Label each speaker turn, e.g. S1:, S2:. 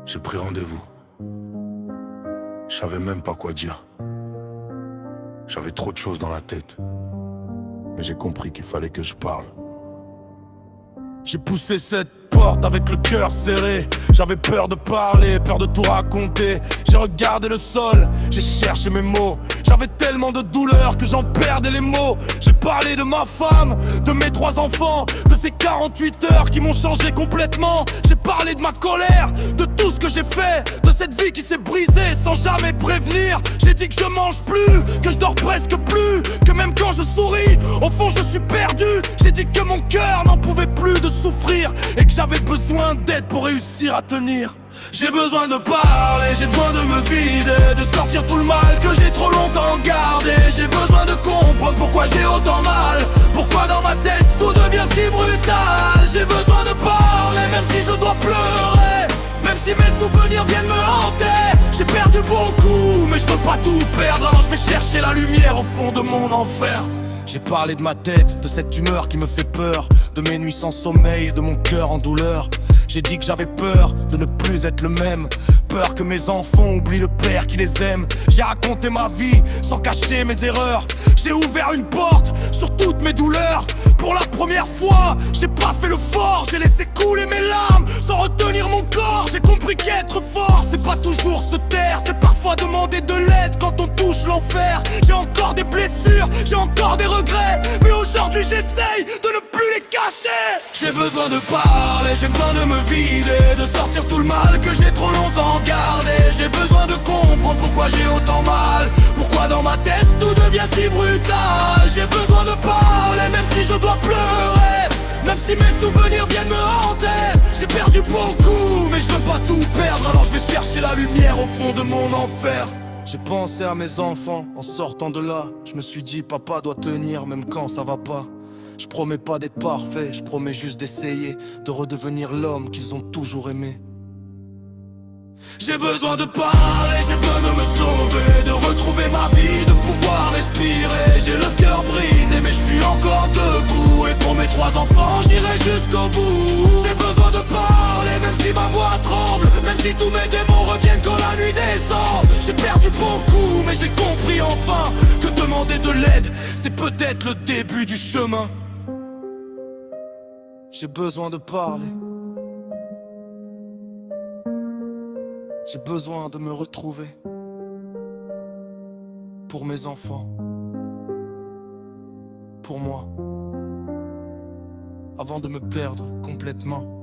S1: J'ai pris rendez-vous. Je savais même pas quoi dire. J'avais trop de choses dans la tête. Mais j'ai compris qu'il fallait que je parle. J'ai poussé cette porte avec le cœur serré. J'avais peur de parler, peur de tout raconter. J'ai regardé le sol, j'ai cherché mes mots. J'avais tellement de douleur que j'en perdais les mots. J'ai parlé de ma femme, de mes 3 enfants, de ces 48 heures qui m'ont changé complètement. J'ai parlé de ma colère, de tout ce que j'ai fait, de cette vie qui s'est brisée sans jamais prévenir. J'ai dit que je mange plus, que je dors presque plus, que même quand je souris, au fond je suis perdu. J'ai dit que mon cœur n'en pouvait plus de souffrir et que j'avais besoin d'aide pour réussir à tenir. J'ai besoin de parler, j'ai besoin de me vider, de sortir tout le mal que j'ai trop longtemps gardé. J'ai besoin de comprendre pourquoi j'ai autant mal, pourquoi dans ma tête tout devient si brutal. J'ai besoin de parler même si je dois pleurer, même si mes souvenirs viennent me hanter. J'ai perdu beaucoup mais je veux pas tout perdre, alors je vais chercher la lumière au fond de mon enfer. J'ai parlé de ma tête, de cette humeur qui me fait peur, de mes nuits sans sommeil et de mon cœur en douleur. J'ai dit que j'avais peur de ne plus être le même, peur que mes enfants oublient le père qui les aime. J'ai raconté ma vie sans cacher mes erreurs. J'ai ouvert une porte sur toutes mes douleurs. Pour la première fois, j'ai pas fait le fort. J'ai laissé couler mes larmes sans retenir mon corps. J'ai compris qu'être fort, c'est pas toujours se taire, c'est parfois demander de l'aide quand on touche l'enfer. J'ai encore des blessures, j'ai encore des regrets, mais aujourd'hui j'essaye de ne plus les cacher. J'ai besoin de parler, j'ai besoin de me vider, de sortir tout le mal que j'ai trop longtemps gardé. J'ai besoin de comprendre pourquoi j'ai autant mal, pourquoi dans ma tête tout devient si brutal. J'ai besoin de parler même si je dois pleurer, même si mes souvenirs viennent me hanter. J'ai perdu beaucoup mais je veux pas tout perdre, alors je vais chercher la lumière au fond de mon enfer. J'ai pensé à mes enfants en sortant de là. Je me suis dit papa doit tenir même quand ça va pas. Je promets pas d'être parfait, je promets juste d'essayer de redevenir l'homme qu'ils ont toujours aimé. J'ai besoin de parler, j'ai besoin de me sauver, de retrouver ma vie, de pouvoir respirer. J'ai le cœur brisé mais je suis encore debout, et pour mes 3 enfants j'irai jusqu'au bout. J'ai besoin de parler même si ma voix tremble, même si tous mes démons reviennent quand la nuit descend. J'ai perdu beaucoup mais j'ai compris enfin que demander de l'aide c'est peut-être le début du chemin. J'ai besoin de parler, j'ai besoin de me retrouver, pour mes enfants, pour moi, avant de me perdre complètement.